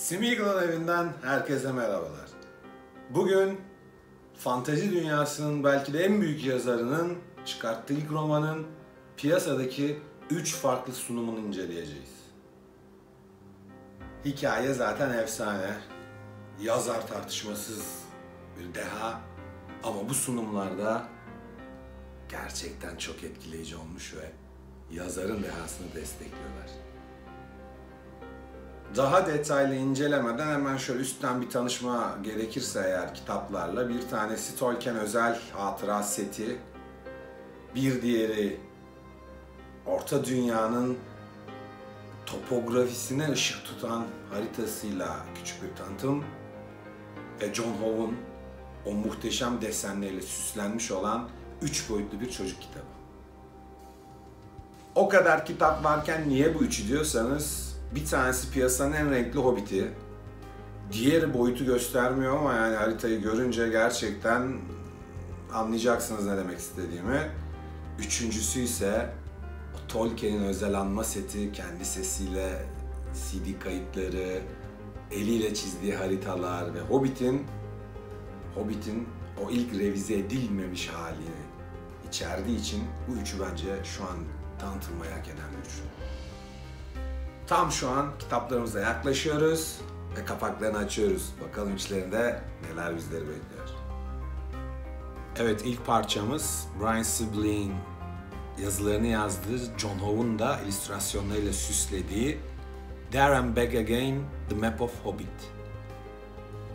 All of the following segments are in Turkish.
Smeagol'un evinden herkese merhabalar. Bugün fantezi dünyasının belki de en büyük yazarının çıkarttığı ilk romanın piyasadaki 3 farklı sunumunu inceleyeceğiz. Hikaye zaten efsane, yazar tartışmasız bir deha ama bu sunumlarda gerçekten çok etkileyici olmuş ve yazarın dehasını destekliyorlar. Daha detaylı incelemeden hemen şöyle üstten bir tanışma gerekirse eğer kitaplarla, bir tanesi Tolkien özel hatıra seti, bir diğeri Orta Dünya'nın topografisine ışık tutan haritasıyla küçük bir tanıtım ve John Howe'un o muhteşem desenleriyle süslenmiş olan 3 boyutlu bir çocuk kitabı. O kadar kitap varken niye bu üçü diyorsanız, bir tanesi piyasanın en renkli Hobbit'i, diğeri boyutu göstermiyor ama yani haritayı görünce gerçekten anlayacaksınız ne demek istediğimi. Üçüncüsü ise o Tolkien'in özel anma seti, kendi sesiyle CD kayıtları, eliyle çizdiği haritalar ve Hobbit'in o ilk revize edilmemiş halini içerdiği için bu üçü bence şu an tanıtılmayı hak eden bir üçü. Tam şu an kitaplarımıza yaklaşıyoruz ve kapaklarını açıyoruz. Bakalım içlerinde neler bizleri bekliyor. Evet, ilk parçamız Brian Sibling yazılarını yazdığı, John Howe'un da illüstrasyonlarıyla süslediği There and Back Again, The Map of Hobbit.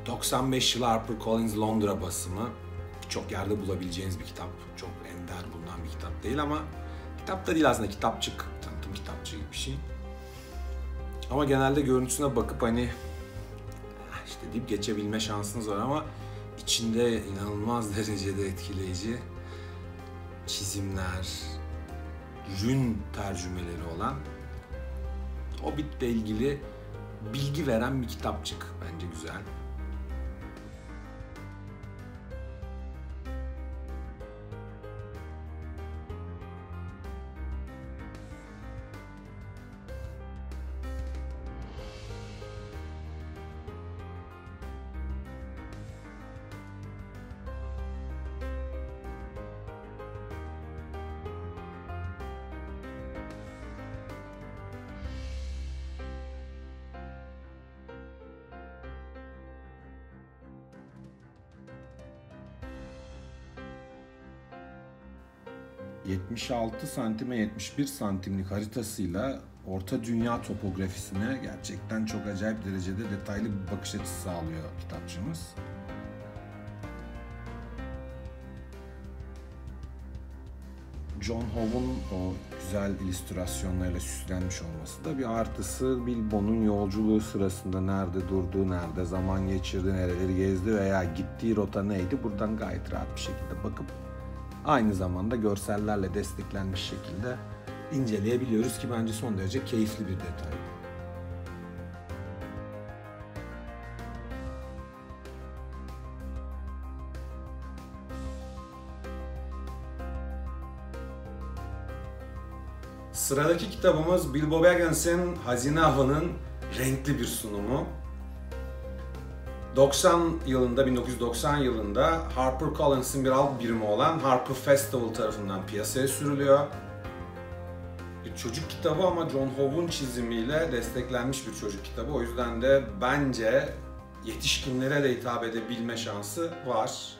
95 yılı HarperCollins Londra basımı. Çok yerde bulabileceğiniz bir kitap. Çok ender bulunan bir kitap değil ama kitap da değil aslında, kitapçık, tanıtım kitapçığı gibi bir şey. Ama genelde görüntüsüne bakıp hani işte deyip geçebilme şansınız var ama içinde inanılmaz derecede etkileyici çizimler, rün tercümeleri olan Hobbit'le ilgili bilgi veren bir kitapçık. Bence güzel. ...76 santime 71 santimlik haritasıyla Orta Dünya topografisine gerçekten çok acayip derecede detaylı bir bakış açısı sağlıyor kitapçımız. John Howe'un o güzel illüstrasyonlarıyla süslenmiş olması da bir artısı. Bilbo'nun yolculuğu sırasında nerede durduğu, nerede zaman geçirdi, nereleri gezdi veya gittiği rota neydi, buradan gayet rahat bir şekilde bakıp aynı zamanda görsellerle desteklenmiş şekilde inceleyebiliyoruz ki bence son derece keyifli bir detay. Sıradaki kitabımız Bilbo Baggins'in Hazine Avı'nın renkli bir sunumu. 1990 yılında HarperCollins'in bir alt birimi olan Harper Festival tarafından piyasaya sürülüyor. Bir çocuk kitabı ama John Howe'un çizimiyle desteklenmiş bir çocuk kitabı. O yüzden de bence yetişkinlere de hitap edebilme şansı var.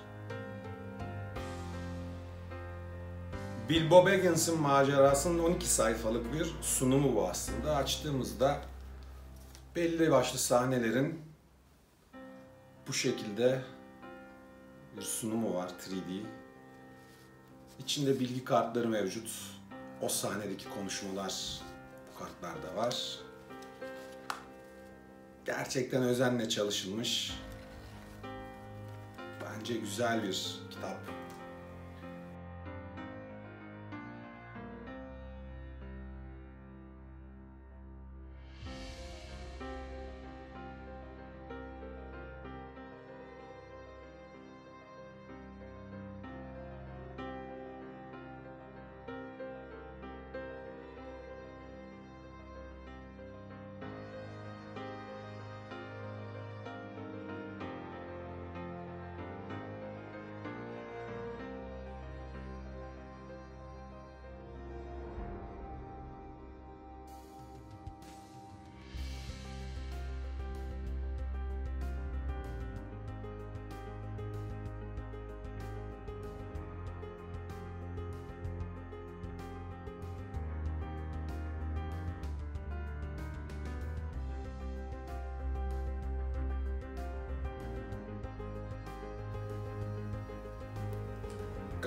Bilbo Baggins'in macerasının 12 sayfalık bir sunumu bu aslında. Açtığımızda belli başlı sahnelerin bu şekilde bir sunumu var, 3D. İçinde bilgi kartları mevcut. O sahnedeki konuşmalar bu kartlarda var. Gerçekten özenle çalışılmış. Bence güzel bir kitap.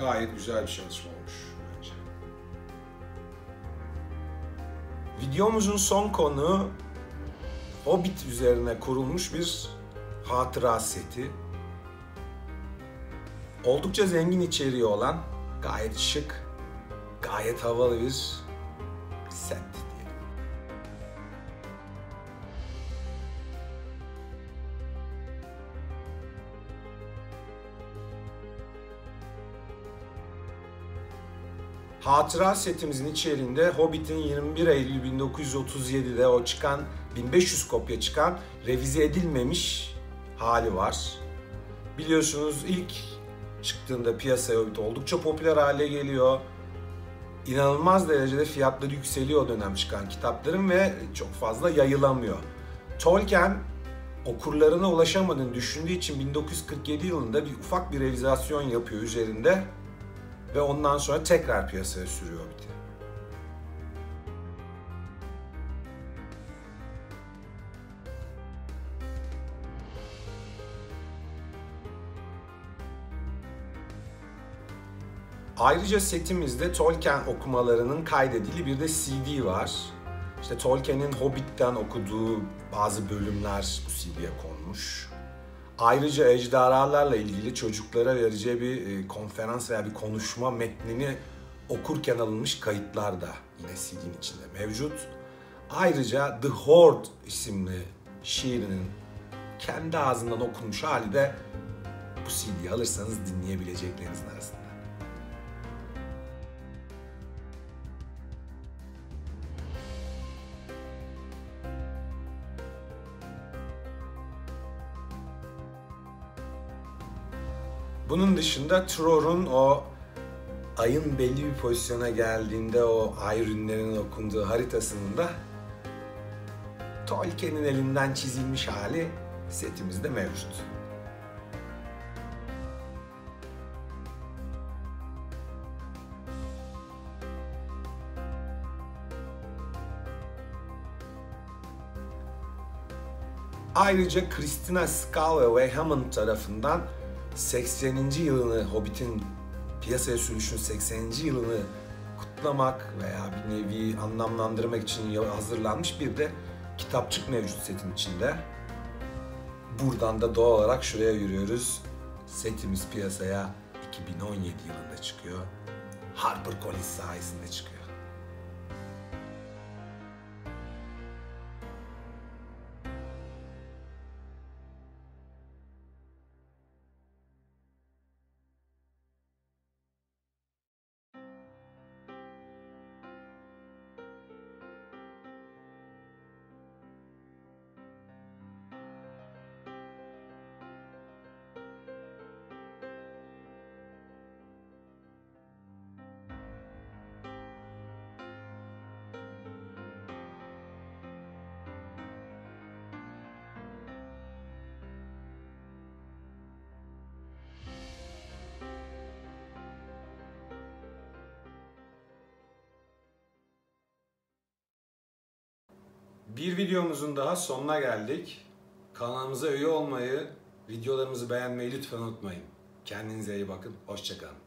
Gayet güzel bir çalışma olmuş bence. Videomuzun son konu Hobbit üzerine kurulmuş bir hatıra seti. Oldukça zengin içeriği olan, gayet şık, gayet havalı bir set diyelim. Hatıra setimizin içeriğinde Hobbit'in 21 Eylül 1937'de o çıkan 1500 kopya çıkan revize edilmemiş hali var. Biliyorsunuz ilk çıktığında piyasaya Hobbit oldukça popüler hale geliyor. İnanılmaz derecede fiyatları yükseliyor o dönem çıkan kitapların ve çok fazla yayılamıyor. Tolkien okurlarına ulaşamadığını düşündüğü için 1947 yılında ufak bir revizasyon yapıyor üzerinde ve ondan sonra tekrar piyasaya sürüyor Hobbit'i. Ayrıca setimizde Tolkien okumalarının kaydedildiği bir de CD var. İşte Tolkien'in Hobbit'ten okuduğu bazı bölümler bu CD'ye konmuş. Ayrıca ejderhalarla ilgili çocuklara vereceği bir konferans veya bir konuşma metnini okurken alınmış kayıtlar da yine CD'nin içinde mevcut. Ayrıca The Hoard isimli şiirinin kendi ağzından okunmuş hali de bu CD'yi alırsanız dinleyebileceklerinizin arasında. Bunun dışında Tror'un o ayın belli bir pozisyona geldiğinde o ay rünlerinin okunduğu haritasının da Tolkien'in elinden çizilmiş hali setimizde mevcut. Ayrıca Christina Scal ve Way Hammond tarafından 80. yılını, Hobbit'in piyasaya sürüşünün 80. yılını kutlamak veya bir nevi anlamlandırmak için hazırlanmış bir de kitapçık mevcut setin içinde. Buradan da doğal olarak şuraya yürüyoruz. Setimiz piyasaya 2017 yılında çıkıyor. HarperCollins sayesinde çıkıyor. Bir videomuzun daha sonuna geldik. Kanalımıza üye olmayı, videolarımızı beğenmeyi lütfen unutmayın. Kendinize iyi bakın. Hoşça kalın.